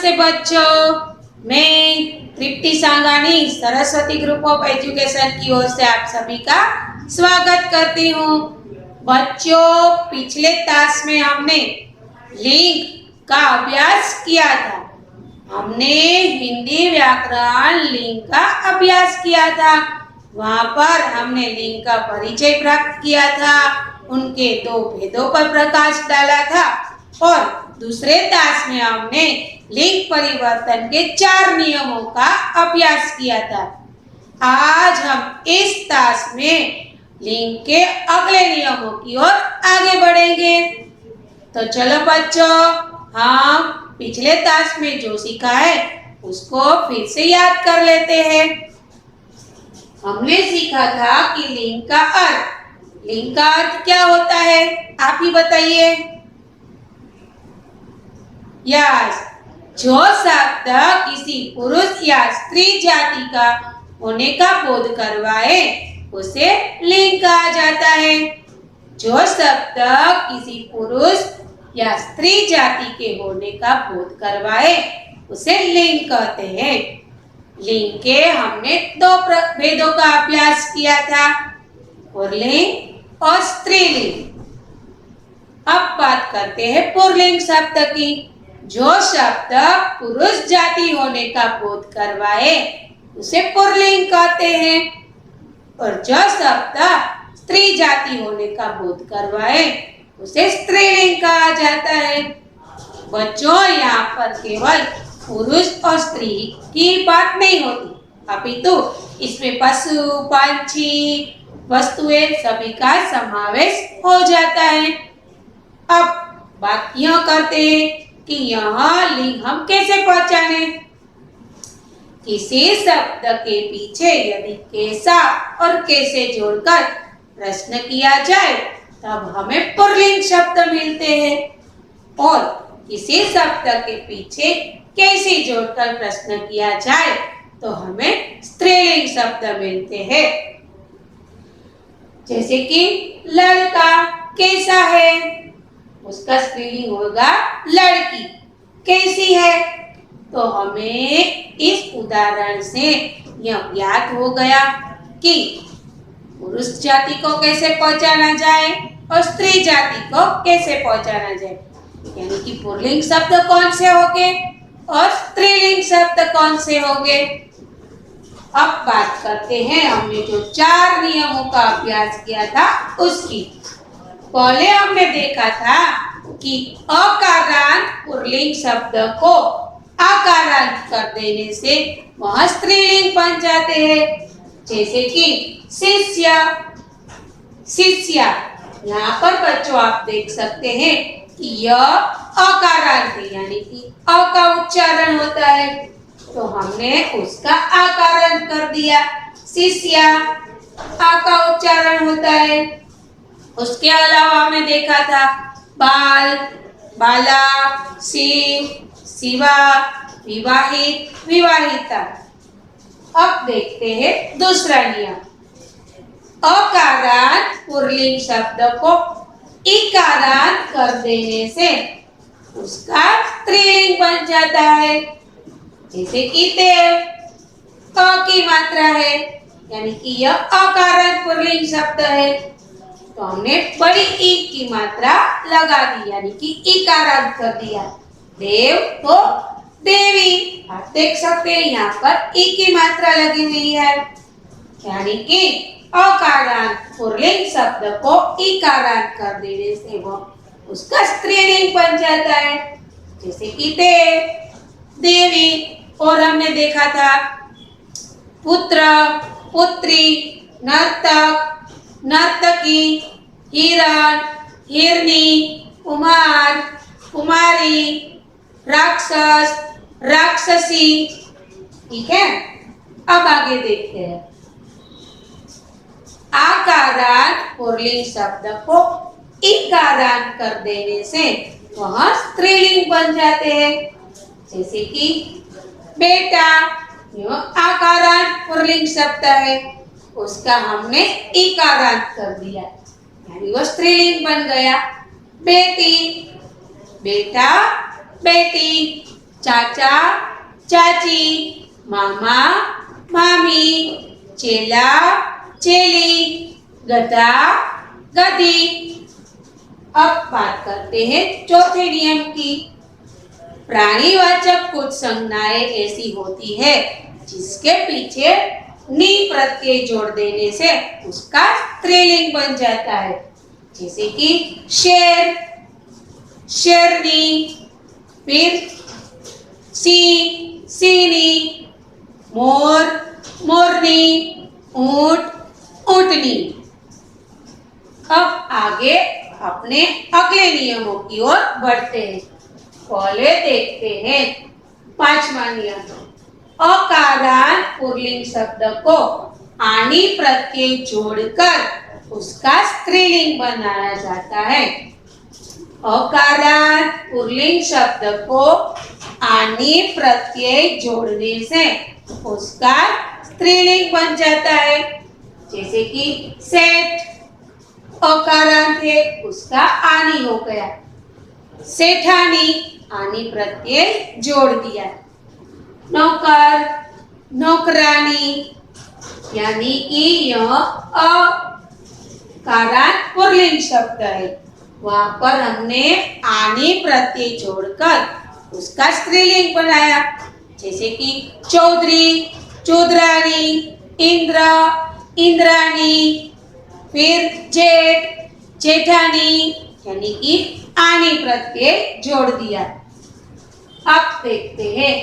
नमस्ते बच्चों, मैं तृप्ति सांगानी सरस्वती ग्रुप ऑफ एजुकेशन की ओर से आप सभी का स्वागत करती हूँ। बच्चों, पिछले क्लास में हमने लिंग का अभ्यास किया था। हमने हिंदी व्याकरण लिंग का अभ्यास किया था। वहाँ पर हमने लिंग का परिचय प्राप्त किया था, उनके दो भेदों पर प्रकाश डाला था और दूसरे क्लास में हमने लिंग परिवर्तन के 4 नियमों का अभ्यास किया था। आज हम इस क्लास में लिंग के अगले नियमों की ओर आगे बढ़ेंगे। तो चलो बच्चों, हम पिछले क्लास में जो सीखा है उसको फिर से याद कर लेते हैं। हमने सीखा था कि लिंग का अर्थ क्या होता है, आप ही बताइए। यस, जो शब्द किसी पुरुष या स्त्री जाति का होने का बोध करवाए उसे लिंग कहा जाता है। जो शब्द किसी पुरुष या स्त्री जाति के होने का बोध करवाए उसे लिंग कहते हैं। लिंग के हमने 2 भेदों का अभ्यास किया था, पुल्लिंग और स्त्रीलिंग। अब बात करते हैं पुल्लिंग शब्द की। जो शब्द पुरुष जाति होने का बोध करवाए उसे पुल्लिंग कहते हैं और जो शब्द स्त्री जाति होने का बोध करवाए उसे स्त्रीलिंग कहा जाता है। बच्चों, यहाँ पर केवल पुरुष और स्त्री की बात नहीं होती, अपितु इसमें पशु, पंछी, वस्तुएं सभी का समावेश हो जाता है। अब बात यह करते हैं कि यह लिंग हम कैसे पहचाने। किसी शब्द के पीछे यदि कैसा और कैसे जोड़कर प्रश्न किया जाए तब हमें पुल्लिंग शब्द मिलते हैं और किसी शब्द के पीछे कैसे जोड़कर प्रश्न किया जाए तो हमें स्त्रीलिंग शब्द मिलते हैं। जैसे कि लड़का कैसा है, उसका स्त्रीलिंग होगा लड़की। कैसी है, तो हमें इस उदाहरण से यह ज्ञात हो गया कि पुरुष जाति को कैसे पहचाना जाए और स्त्री जाति को कैसे पहचाना जाए, यानी कि पुल्लिंग शब्द कौन से होंगे और स्त्रीलिंग शब्द कौन से होंगे। अब बात करते हैं हमने जो 4 नियमों का अभ्यास किया था उसकी। पहले हमने देखा था कि अकारांत पुल्लिंग शब्द को आकारांत कर देने से वह स्त्रीलिंग बन जाते हैं। जैसे कि शिष्य, शिष्या। यहाँ पर बच्चों आप देख सकते हैं कि यह अकारांत है, यानी कि अ का उच्चारण होता है, तो हमने उसका आकारांत कर दिया। शिष्या आ का उच्चारण होता है। उसके अलावा हमने देखा था बाल, बाला, शिव, शिवा, विवाहित, विवाहिता। अब देखते हैं दूसरा नियम। अकारांत पुल्लिंग शब्द को इकारांत कर देने से उसका स्त्रीलिंग बन जाता है। जैसे कि देव, क की मात्रा है, यानी कि यह अकारांत पुल्लिंग शब्द है, तो हमने बड़ी ई की मात्रा लगा दी, यानी कि इकारांत कर दिया। देव तो देवी, आप देख सकते हैं यहाँ पर ई की मात्रा लगी हुई है, यानी कि अकारांत पुल्लिंग शब्द को इकारांत कर देने से वह उसका स्त्रीलिंग बन जाता है। जैसे कि देव, देवी। और हमने देखा था पुत्र, पुत्री, नर्तक, नर्तकी, हिरण, हिरनी, कुमार, कुमारी, राक्षस, राक्षसी। ठीक है, अब आगे देखते हैं। आकारांत पुल्लिंग शब्द को इकारांत कर देने से वह स्त्रीलिंग बन जाते हैं। जैसे कि बेटा, यह आकारांत पुल्लिंग शब्द है, उसका हमने इकारांत कर दिया, यानी वो स्त्रीलिंग बन गया। बेटी, बेटा, बेटी। चाचा चाची, मामा मामी, चेला चेली, गधा गधी। अब बात करते हैं चौथे नियम की। प्राणीवाचक कुछ संज्ञाएं ऐसी होती है जिसके पीछे नी प्रत्यय जोड़ देने से उसका स्त्रीलिंग बन जाता है। जैसे कि शेर शेरनी, फिर सिंह सिंहनी, मोर मोरनी, ऊंट ऊंटनी। अब आगे अपने अगले नियमों की ओर बढ़ते हैं। पहले देखते हैं 5वां नियम। अकारांत पुल्लिंग शब्द को आनी प्रत्यय जोड़कर उसका स्त्रीलिंग बनाया जाता है। अकारांत पुल्लिंग शब्द को आनी प्रत्यय जोड़ने से उसका स्त्रीलिंग बन जाता है। जैसे कि सेठ अकारांत है, उसका आनी हो गया। सेठानी आनी प्रत्यय जोड़ दिया। नौकर नौकरानी, यानी कि यह अकारांत पुल्लिंग शब्द है, वहां पर हमने आनी प्रत्यय जोड़कर उसका स्त्रीलिंग बनाया। जैसे कि चौधरी चौधरानी, इंद्र इंद्रानी, फिर जेठ जेठानी, यानी कि आनी प्रत्यय जोड़ दिया। अब देखते हैं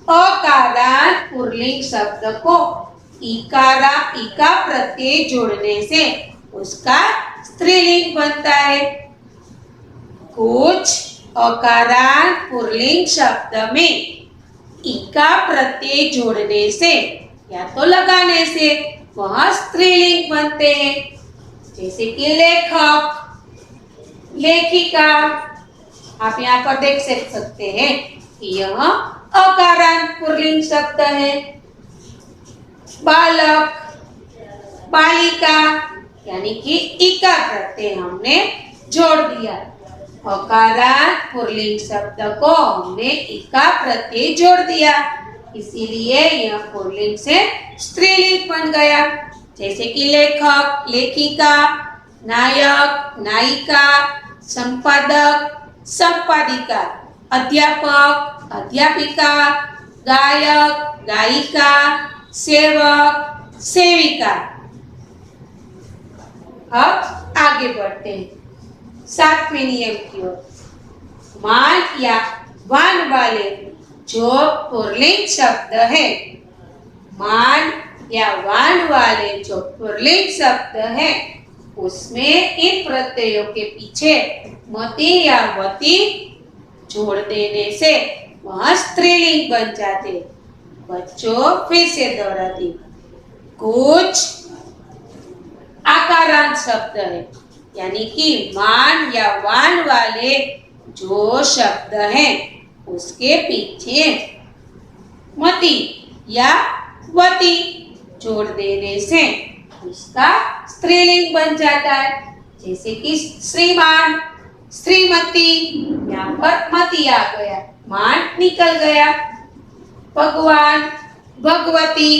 अकारांत पुल्लिंग शब्द को इका प्रत्यय जोड़ने से उसका स्त्रीलिंग बनता है। कुछ अकारांत पुल्लिंग शब्द में इका प्रत्यय जोड़ने से या तो लगाने से वह स्त्रीलिंग बनते हैं। जैसे कि लेखक लेखिका, आप यहाँ पर देख सकते हैं कि यह अकारांत पुल्लिंग शब्द है। बालक बालिका, यानी कि इका प्रत्यय हमने जोड़ दिया। अकारांत पुल्लिंग शब्द को हमने इका प्रत्यय जोड़ दिया, इसीलिए यह पुल्लिंग से स्त्रीलिंग बन गया। जैसे कि लेखक लेखिका, नायक नायिका, संपादक संपादिका, अध्यापक अध्यापिका, गायक गायिका, सेवक सेविका। अब आगे बढ़ते हैं 7वें नियम की ओर। मान या वान वाले जो पुल्लिंग शब्द है, मान या वान वाले जो पुल्लिंग शब्द है, उसमें इन प्रत्ययों के पीछे मति या वति जोड़ देने से वह स्त्रीलिंग बन जाते। बच्चों फिर से दोहराती, कुछ आकारांत शब्द है, यानी कि मान या वान वाले जो शब्द हैं उसके पीछे मति या वति जोड़ देने से उसका स्त्रीलिंग बन जाता है। जैसे कि श्रीमान श्रीमती, यहाँ पर मति आ गया, मान निकल गया। भगवान भगवती,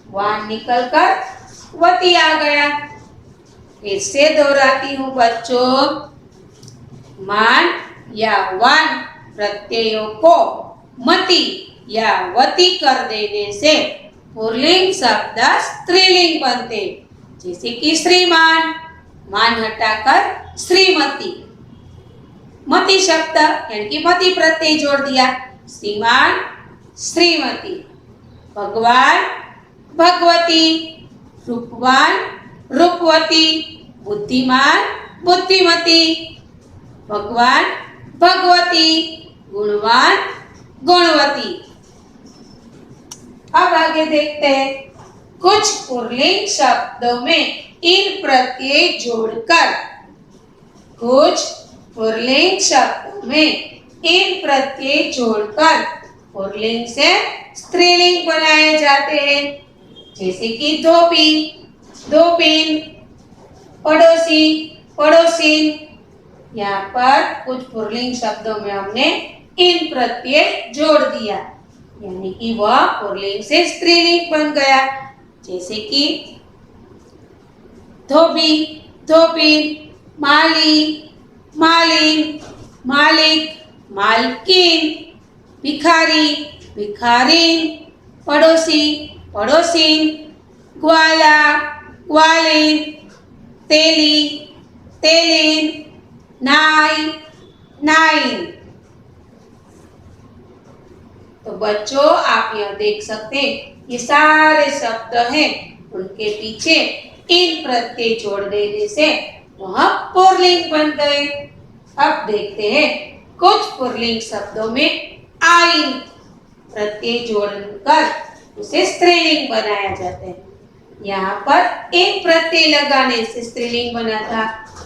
वान निकल कर वती आ गया। फिर से दोहराती हूँ बच्चों, मान या वान प्रत्ययों को मति या वती कर देने से पुल्लिंग शब्द स्त्रीलिंग बनते। जैसे कि श्रीमान, मान हटाकर श्रीमती, मति शब्द यानी कि मति प्रत्यय जोड़ दिया, श्रीमान श्रीमती। भगवान भगवती, रूपवान रूपवती, बुद्धिमान बुद्धिमती। भगवान भगवती, गुणवान गुणवती। अब आगे देखते हैं, कुछ पुल्लिंग शब्दों में इन प्रत्यय जोड़कर, कुछ पुल्लिंग शब्दों में इन प्रत्यय जोड़कर पुल्लिंग से स्त्रीलिंग बनाए जाते हैं। जैसे कि धोबी धोबिन, पड़ोसी पड़ोसिन। यहाँ पर कुछ पुल्लिंग शब्दों में हमने इन प्रत्यय जोड़ दिया, यानी कि वह पुल्लिंग से स्त्रीलिंग बन गया। जैसे कि धोबी, धोबिन, माली, मालिन, मालिक, मालकिन, भिखारी, भिखारिन, पड़ोसी, पड़ोसिन, ग्वाला, ग्वालिन, तेली, तेलिन, नाई, नाइन। तो बच्चों आप यह देख सकते हैं ये सारे शब्द हैं, उनके पीछे इन प्रत्यय जोड़ देने से वह पुल्लिंग बन गए। अब देखते हैं कुछ पुल्लिंग शब्दों में आइन प्रत्यय जोड़कर उसे स्त्रीलिंग बनाया जाता है। यहाँ पर एक प्रत्यय लगाने से स्त्रीलिंग बना था,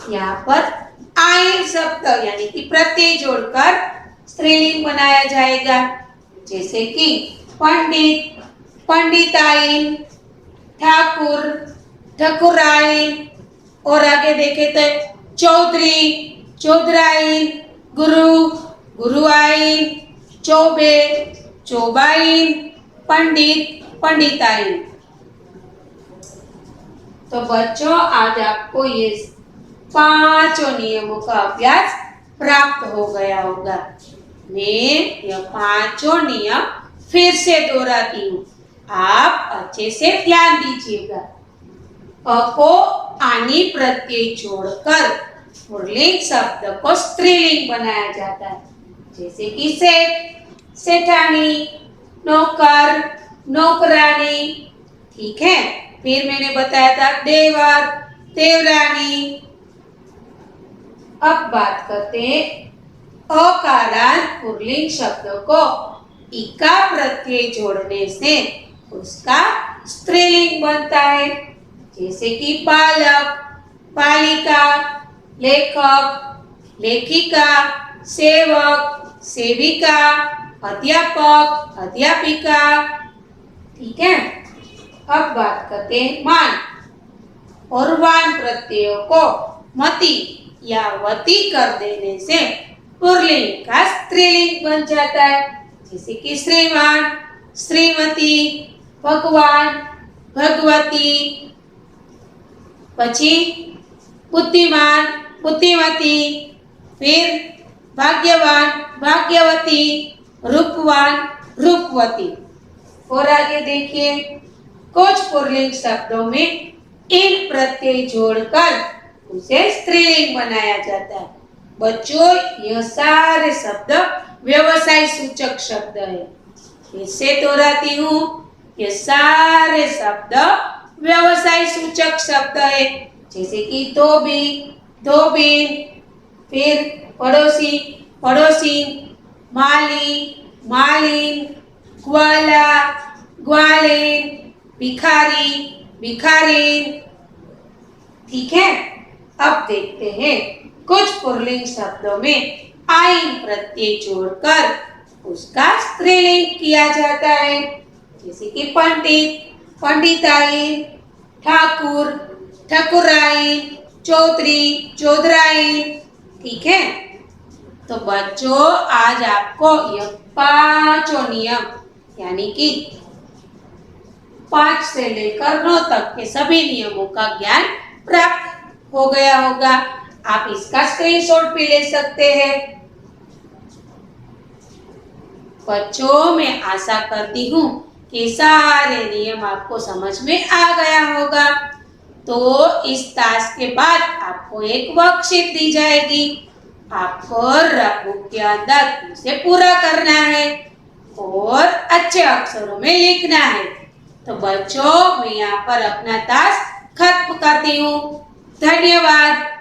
यहाँ पर आइन शब्द यानी कि प्रत्यय जोड़कर स्त्रीलिंग बनाया जाएगा। जैसे कि पंडित, पंडिताइन, ठाकुर, ठाकुराइन, और आगे देखे तो चौधरी, चौधराइन, गुरु, गुरुआइन, चौबे, चौबाइन, पंडित, पंडिताइन। तो बच्चों आज आपको ये पांचों नियमों का अभ्यास प्राप्त हो गया होगा। मैं यह पांचों नियम फिर से दोहराती हूँ, आप अच्छे से ध्यान दीजिएगा। अ को आनी प्रत्यय जोड़कर पुल्लिंग शब्द को स्त्रीलिंग बनाया जाता है। जैसे कि सेठ, सेठानी, नौकर, नौकरानी। ठीक है, फिर मैंने बताया था देवर, देवरानी। अब बात करते हैं अकारांत पुल्लिंग शब्द को इका प्रत्यय जोड़ने से उसका स्त्रीलिंग बनता है। जैसे कि बालक, बालिका, लेखक, लेखिका, सेवक, सेविका, अध्यापक, अध्यापिका। ठीक है, अब बात करते हैं मान और वान प्रत्ययों को मति या वती कर देने से पुल्लिंग का स्त्रीलिंग बन जाता है। जैसे कि श्रीमान, श्रीमती, भगवान, भगवती। પછી बुद्धिमान, बुद्धिमती, फिर भाग्यवान, भाग्यवती, रूपवान, रूपवती। और आगे देखिए कुछ पुल्लिंग शब्दों में इन प्रत्यय जोड़कर उसे स्त्रीलिंग बनाया जाता है। बच्चों यह सारे शब्द व्यवसाय सूचक शब्द है। इससे दोहराती हूँ, ये सारे शब्द व्यवसाय सूचक शब्द है। जैसे कि धोबी, धोबिन, फिर पड़ोसी, पड़ोसिन, माली, मालिन, ग्वाला, ग्वालिन, भिखारी, भिखारिन। ठीक है, अब देखते हैं कुछ पुल्लिंग शब्दों में आइन प्रत्यय जोड़कर उसका स्त्रीलिंग किया जाता है। जैसे कि पंडित, पंडिताइन, ठाकुर, ठाकुराइन, चौधरी, चौधराइन। ठीक है, तो बच्चों आज आपको यह पांचों नियम यानी कि 5 से लेकर 9 तक के सभी नियमों का ज्ञान प्राप्त हो गया होगा। आप इसका स्क्रीनशॉट भी ले सकते हैं। बच्चों मैं आशा करती हूँ कि सारे नियम आपको समझ में आ गया होगा। तो इस टास्क के बाद आपको एक वर्कशीट दी जाएगी, आपको बुक के अंदर उसे पूरा करना है और अच्छे अक्षरों में लिखना है। तो बच्चों मैं यहाँ पर अपना टास्क खत्म करती हूँ। धन्यवाद।